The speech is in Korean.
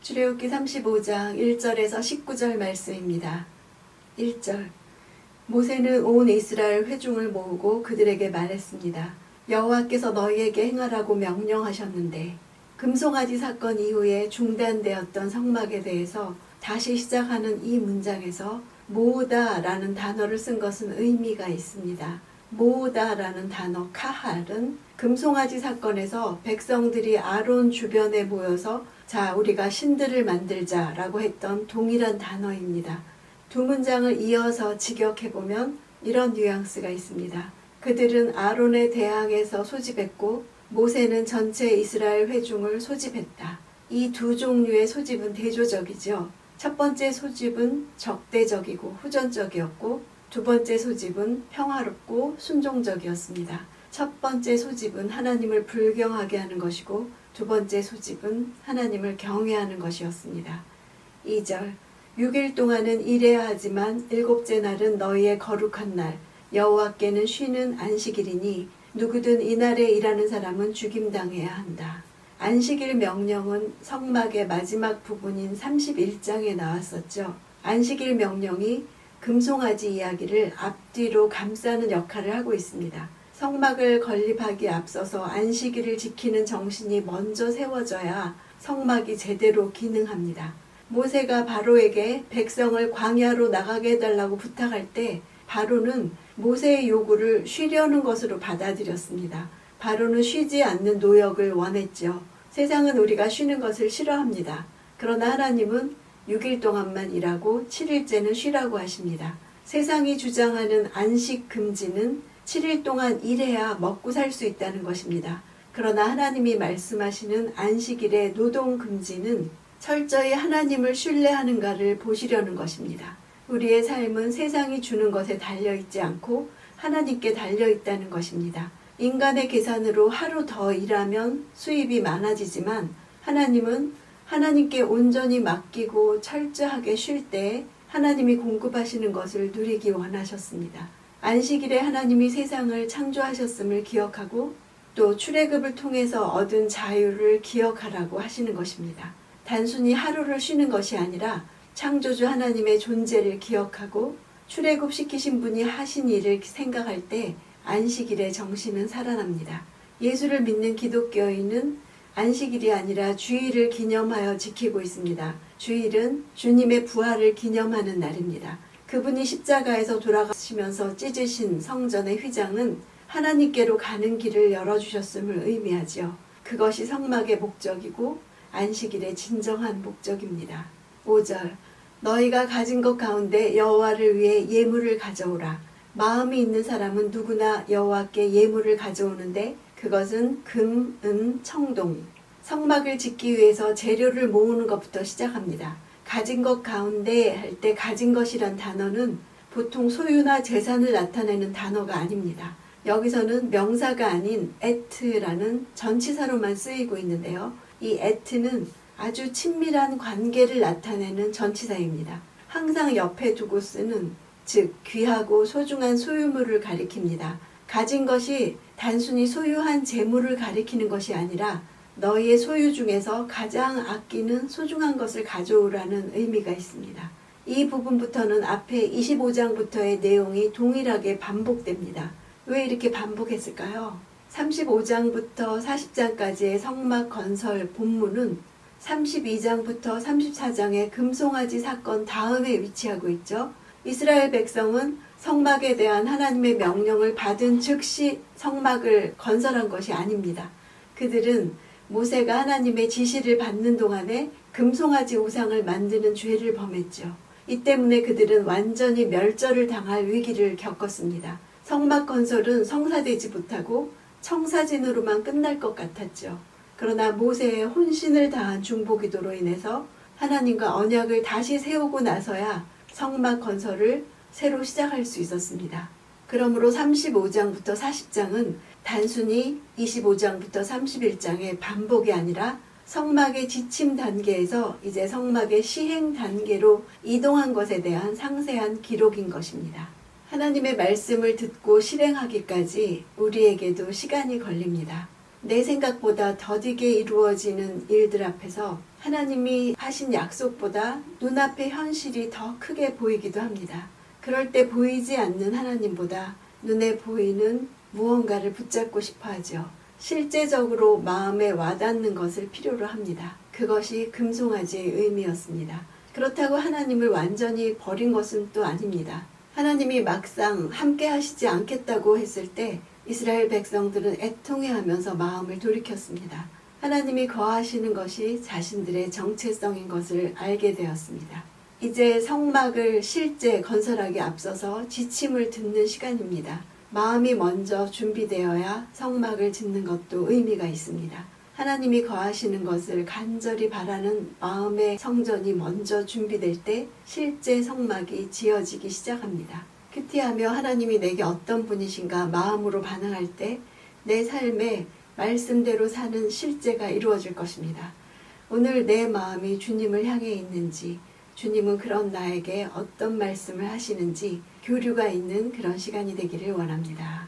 출애굽기 35장 1절에서 19절 말씀입니다. 1절. 모세는 온 이스라엘 회중을 모으고 그들에게 말했습니다. 여호와께서 너희에게 행하라고 명령하셨는데 금송아지 사건 이후에 중단되었던 성막에 대해서 다시 시작하는 이 문장에서 모으다라는 단어를 쓴 것은 의미가 있습니다. 모으다라는 단어 카할은 금송아지 사건에서 백성들이 아론 주변에 모여서 자 우리가 신들을 만들자라고 했던 동일한 단어입니다. 두 문장을 이어서 직역해보면 이런 뉘앙스가 있습니다. 그들은 아론에 대항해서 소집했고 모세는 전체 이스라엘 회중을 소집했다. 이 두 종류의 소집은 대조적이죠. 첫 번째 소집은 적대적이고 후전적이었고 두 번째 소집은 평화롭고 순종적이었습니다. 첫 번째 소집은 하나님을 불경하게 하는 것이고 두 번째 소집은 하나님을 경외하는 것이었습니다. 2절. 6일 동안은 일해야 하지만 일곱째 날은 너희의 거룩한 날 여호와께는 쉬는 안식일이니 누구든 이날에 일하는 사람은 죽임당해야 한다. 안식일 명령은 성막의 마지막 부분인 31장에 나왔었죠. 안식일 명령이 금송아지 이야기를 앞뒤로 감싸는 역할을 하고 있습니다. 성막을 건립하기에 앞서서 안식일을 지키는 정신이 먼저 세워져야 성막이 제대로 기능합니다. 모세가 바로에게 백성을 광야로 나가게 해달라고 부탁할 때 바로는 모세의 요구를 쉬려는 것으로 받아들였습니다. 바로는 쉬지 않는 노역을 원했죠. 세상은 우리가 쉬는 것을 싫어합니다. 그러나 하나님은 6일 동안만 일하고 7일째는 쉬라고 하십니다. 세상이 주장하는 안식 금지는 7일 동안 일해야 먹고 살 수 있다는 것입니다. 그러나 하나님이 말씀하시는 안식일의 노동 금지는 철저히 하나님을 신뢰하는가를 보시려는 것입니다. 우리의 삶은 세상이 주는 것에 달려있지 않고 하나님께 달려있다는 것입니다. 인간의 계산으로 하루 더 일하면 수입이 많아지지만 하나님은 하나님께 온전히 맡기고 철저하게 쉴 때 하나님이 공급하시는 것을 누리기 원하셨습니다. 안식일에 하나님이 세상을 창조하셨음을 기억하고 또 출애굽을 통해서 얻은 자유를 기억하라고 하시는 것입니다. 단순히 하루를 쉬는 것이 아니라 창조주 하나님의 존재를 기억하고 출애굽시키신 분이 하신 일을 생각할 때 안식일의 정신은 살아납니다. 예수를 믿는 기독교인은 안식일이 아니라 주일을 기념하여 지키고 있습니다. 주일은 주님의 부활을 기념하는 날입니다. 그분이 십자가에서 돌아가시면서 찢으신 성전의 휘장은 하나님께로 가는 길을 열어주셨음을 의미하죠. 그것이 성막의 목적이고 안식일의 진정한 목적입니다. 5절. 너희가 가진 것 가운데 여호와를 위해 예물을 가져오라. 마음이 있는 사람은 누구나 여호와께 예물을 가져오는데 그것은 금, 은, 청동. 성막을 짓기 위해서 재료를 모으는 것부터 시작합니다. 가진 것 가운데 할 때 가진 것이란 단어는 보통 소유나 재산을 나타내는 단어가 아닙니다. 여기서는 명사가 아닌 에트라는 전치사로만 쓰이고 있는데요. 이 에트는 아주 친밀한 관계를 나타내는 전치사입니다. 항상 옆에 두고 쓰는, 즉 귀하고 소중한 소유물을 가리킵니다. 가진 것이 단순히 소유한 재물을 가리키는 것이 아니라 너희의 소유 중에서 가장 아끼는 소중한 것을 가져오라는 의미가 있습니다. 이 부분부터는 앞에 25장부터의 내용이 동일하게 반복됩니다. 왜 이렇게 반복했을까요? 35장부터 40장까지의 성막 건설 본문은 32장부터 34장의 금송아지 사건 다음에 위치하고 있죠. 이스라엘 백성은 성막에 대한 하나님의 명령을 받은 즉시 성막을 건설한 것이 아닙니다. 그들은 모세가 하나님의 지시를 받는 동안에 금송아지 우상을 만드는 죄를 범했죠. 이 때문에 그들은 완전히 멸절을 당할 위기를 겪었습니다. 성막 건설은 성사되지 못하고 청사진으로만 끝날 것 같았죠. 그러나 모세의 혼신을 다한 중보기도로 인해서 하나님과 언약을 다시 세우고 나서야 성막 건설을 새로 시작할 수 있었습니다. 그러므로 35장부터 40장은 단순히 25장부터 31장의 반복이 아니라 성막의 지침 단계에서 이제 성막의 시행 단계로 이동한 것에 대한 상세한 기록인 것입니다. 하나님의 말씀을 듣고 실행하기까지 우리에게도 시간이 걸립니다. 내 생각보다 더디게 이루어지는 일들 앞에서 하나님이 하신 약속보다 눈앞의 현실이 더 크게 보이기도 합니다. 그럴 때 보이지 않는 하나님보다 눈에 보이는 무언가를 붙잡고 싶어 하죠. 실제적으로 마음에 와닿는 것을 필요로 합니다. 그것이 금송아지의 의미였습니다. 그렇다고 하나님을 완전히 버린 것은 또 아닙니다. 하나님이 막상 함께 하시지 않겠다고 했을 때 이스라엘 백성들은 애통해하면서 마음을 돌이켰습니다. 하나님이 거하시는 것이 자신들의 정체성인 것을 알게 되었습니다. 이제 성막을 실제 건설하기 앞서서 지침을 듣는 시간입니다. 마음이 먼저 준비되어야 성막을 짓는 것도 의미가 있습니다. 하나님이 거하시는 것을 간절히 바라는 마음의 성전이 먼저 준비될 때 실제 성막이 지어지기 시작합니다. 큐티하며 하나님이 내게 어떤 분이신가 마음으로 반응할 때 내 삶에 말씀대로 사는 실제가 이루어질 것입니다. 오늘 내 마음이 주님을 향해 있는지, 주님은 그런 나에게 어떤 말씀을 하시는지 교류가 있는 그런 시간이 되기를 원합니다.